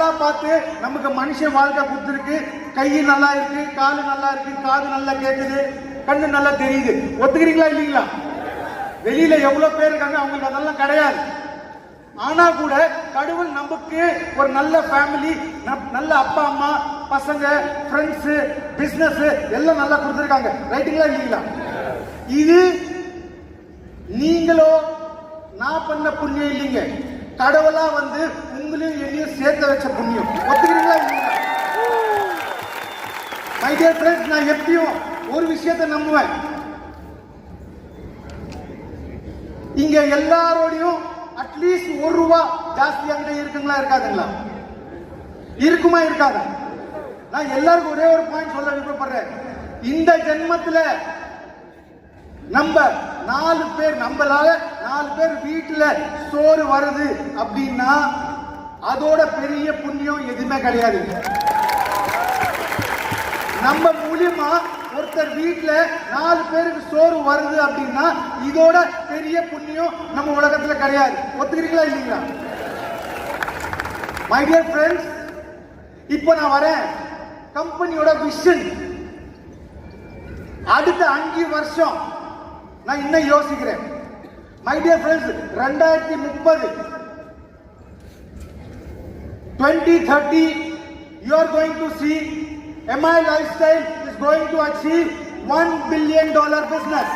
கடவுளா பார்த்து நமக்கு மனுஷ வாழ்க்கை கொடுத்துருக்கு. கை நல்லா இருக்கு, காலு நல்லா இருக்கு, காது நல்லா கேட்குது, கண்ணு நல்லா தெரியுது. ஒத்துக்கிறீங்களா இல்லீங்களா? வெளியில எவ்வளவு பேர் இருக்காங்க, அவங்களுக்கு அதெல்லாம் கிடையாது. ஆனா கூட கடவுள் நமக்கு ஒரு நல்ல ஃபேமிலி, நல்ல அப்பா அம்மா, பசங்க, ஃப்ரெண்ட்ஸ், பிசினஸ் எல்லாம் நல்லா கொடுத்துருக்காங்க. ரைட்டுங்களா இல்லீங்களா? இது நீங்களோ நான் பண்ண புண்ணியம் இல்லைங்க, கடவுளா வந்து உங்களையும் என்னையும் சேர்த்து வச்ச புண்ணியம். ஒத்துக்கிறீங்களா இல்லைங்களா? மை டியர் ஃப்ரெண்ட்ஸ், நான் எப்பயும் ஒரு விஷயத்தை நம்புவேன். இங்க எல்லாரோடையும் அட்லீஸ்ட் ₹1 ஜாஸ்தி அங்க இருக்குங்களா இருக்காதுங்களா? இருக்குமா இருக்காதா? நான் எல்லாருக்கும் ஒரே ஒரு பாயிண்ட் சொல்ல விருப்பப்படுறேன். இந்த ஜென்மத்துல நம்ம 4 பேர், நம்மளால 4 பேர் வீட்டுல சோறு வருது அப்படின்னா அதோட பெரிய புண்ணியம் எதுவுமே கிடையாது. நம்ம மூலியமா ஒருத்தர் வீட்டுல 4 பேருக்கு சோறு வருது அப்படின்னா இதோட பெரிய புண்ணியம் நம்ம உலகத்துல கிடையாது. ஒத்துக்கிறீங்களா இல்லீங்களா? மை டியர் ஃப்ரெண்ட்ஸ், இப்போ நான் வரேன் கம்பெனியோட விஷன். அடுத்த 5 வருஷம் நான் இன்னும் யோசிக்கிறேன். My dear friends, 2030 2030 you are going to see MI Lifestyle is going to achieve $1 billion business.